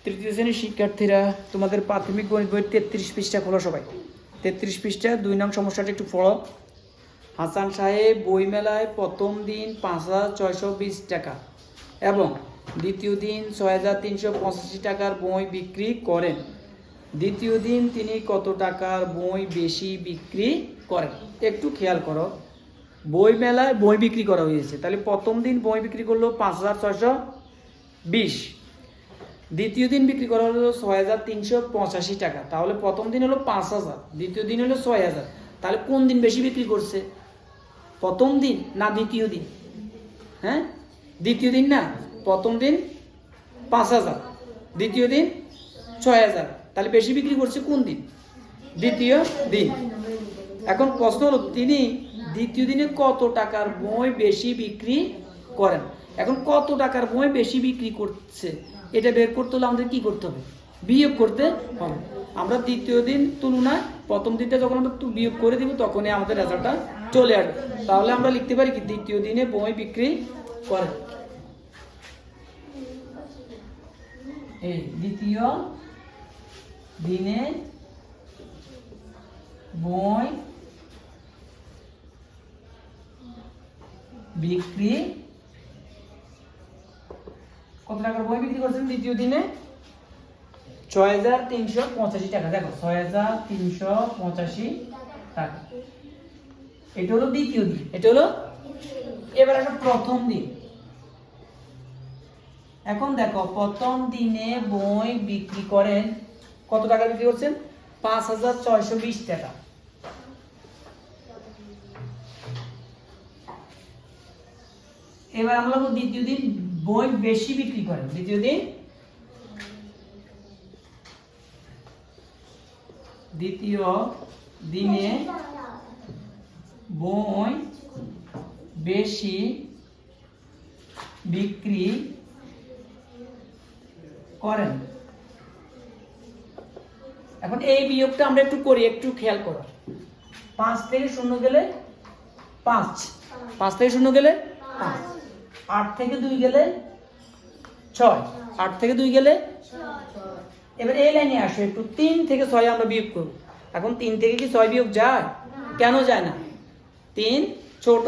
তৃতীয় শ্রেণীর শিক্ষার্থীরা, তোমাদের প্রাথমিক গণিত বই 33 পৃষ্ঠা খোলো সবাই। 33 পৃষ্ঠা 2 নং সমস্যাটা একটু পড়ো। হাসান সাহেব বইমেলায় প্রথম দিন 5,620 টাকা এবং দ্বিতীয় দিন 6,385 টাকার বই বিক্রি করেন। দ্বিতীয় দিন তিনি কত টাকার বই বেশি বিক্রি করেন? একটু খেয়াল করো, বইমেলায় বই বিক্রি করা হয়েছে, তাহলে প্রথম দিন বই বিক্রি করলো 5,620, দ্বিতীয় দিন বিক্রি করা হলো 6,385 টাকা, তাহলে প্রথম দিন হলো 5,000, দ্বিতীয় দিন হলো 6,000, তাহলে কোন দিন বেশি বিক্রি করছে? প্রথম দিন না দ্বিতীয় দিন? হ্যাঁ, দ্বিতীয় দিন না? প্রথম দিন 5,000, দ্বিতীয় দিন 6,000, তাহলে বেশি বিক্রি করছে কোন দিন? দ্বিতীয় দিন। এখন প্রশ্ন হলো তিনি দ্বিতীয় দিনে কত টাকার বই বেশি বিক্রি করেন। এখন কত টাকার বই বেশি বিক্রি করছে এটা বের করতে হলে আমাদের কি করতে হবে? বিয়োগ করতে হবে। আমরা দ্বিতীয় দিন তুলনায় প্রথম দিনটা যখন আমরা বিয়োগ করে দিব তখনই আমাদের রেজাল্টটা চলে আসবে। তাহলে আমরা লিখতে পারি কি দ্বিতীয় দিনে বই বিক্রি করেন। এই দ্বিতীয় দিনে বই বিক্রি কত টাকার বই বিক্রি করছেন? দ্বিতীয় দিনে 6,385 টাকা। দেখো 6,385 টাকা, এটা হলো দ্বিতীয় দিন, এটা হলো। এবার একটা প্রথম দিন। এখন দেখো প্রথম দিনে বই বিক্রি করেন কত টাকা বিক্রি করছেন? 5,620 টাকা। এবার আমরা দ্বিতীয় দিন বই বেশি বিক্রি করেন। দ্বিতীয় দিনে বই বেশি বিক্রি করেন। এখন এই বিয়োগটা আমরা একটু করি, একটু খেয়াল করো। 5 থেকে 0 গেলে 5, 5 থেকে 0 গেলে 5, 8 থেকে 2 গেলে 6, 8 থেকে 2 গেলে। এবার এই লাইনে আসো একটু, 3 থেকে 6 আমরা বিয়োগ করব। এখন 3 থেকে কি 6 বিয়োগ যায়? কেন যায় না? 3 ছোট।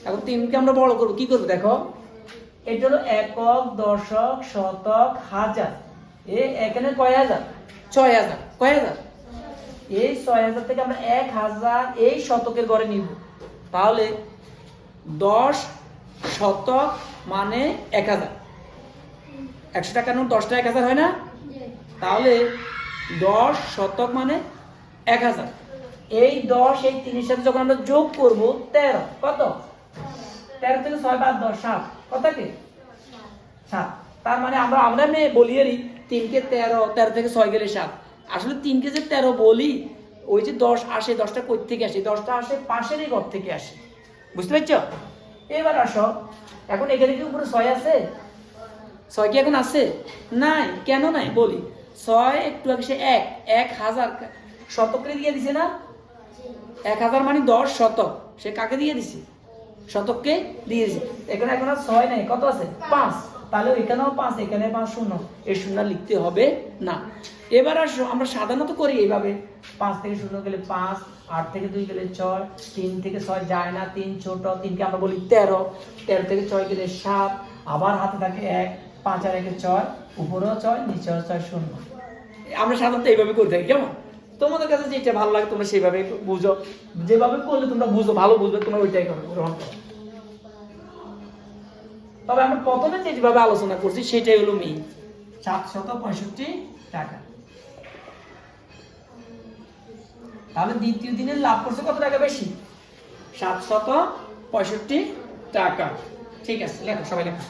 এখন 3কে আমরা বড় করব, কি করব দেখো, এটা হলো একক, দশক, শতক, হাজার। এখানে কয় হাজার? 6,000। কয় হাজার? এই 6,000 থেকে আমরা 1,000 এই শতকের ঘরে নিব। তাহলে 10 শতক মানে 1,000। 100 টাকার নোট 10টা 1,000 হয় না? তাহলে 10 শতক মানে 1,000। এই 10 এই 3-এর সাথে যখন আমরা যোগ করব 13, কত? 13 থেকে 6 বাদ 10, 7, কত কি? 7। তার মানে আমরা বলি এরই 3 কে 13, 13 থেকে 6 গেলে 7। আসলে 3 কে যে 13 বলি, ওই যে 10 আসে, 10টা কই থেকে আসে? 10টা আসে পাশেরই ঘর থেকে আসে। বুঝতে পারছো? এবার আসো, এখন এখানে কি উপরে 6 আছে? 6 কি এখন আছে? নাই। কেন নাই বলি, 6 একটু আগে সে 1,000 শতকরে দিয়ে দিছে না? 1,000 মানে 10 শতক। সে কাকে দিয়ে দিছে? শতককে দিয়ে দিছে। এখানে এখন আর 6 নাই, কত আছে? 5। তাহলে এখানেও 5, এখানে 5, 0, এই 0 লিখতে হবে না। এবার আসো, আমরা সাধারণত করি এইভাবে, 5 থেকে 0 গেলে 5, 8 থেকে 2 গেলে 6, 3 থেকে 6 যায় না, 3 ছোট, 3কে আমরা বলি 13, 13 থেকে 6 গেলে 7, আবার হাতে থাকে 1, 5 আর 1 6, উপরেও 6, নিচেও 6, 0। আমরা সাধারণত এইভাবে করে থাকি। কেমন? তোমাদের কাছে যেটা ভালো লাগে তোমরা সেইভাবে বুঝো, যেভাবে করলে তোমরা বুঝো, ভালো বুঝবে, তোমরা ওইটাই করো, গ্রহণ করো। তবে আমরা প্রথমে যেভাবে আলোচনা করছি সেটাই হলো মেইন, 765 টাকা। তাহলে দ্বিতীয় দিনে লাভ করছে কত টাকা বেশি? 765 টাকা। ঠিক আছে, লেখো সবাই লেখো।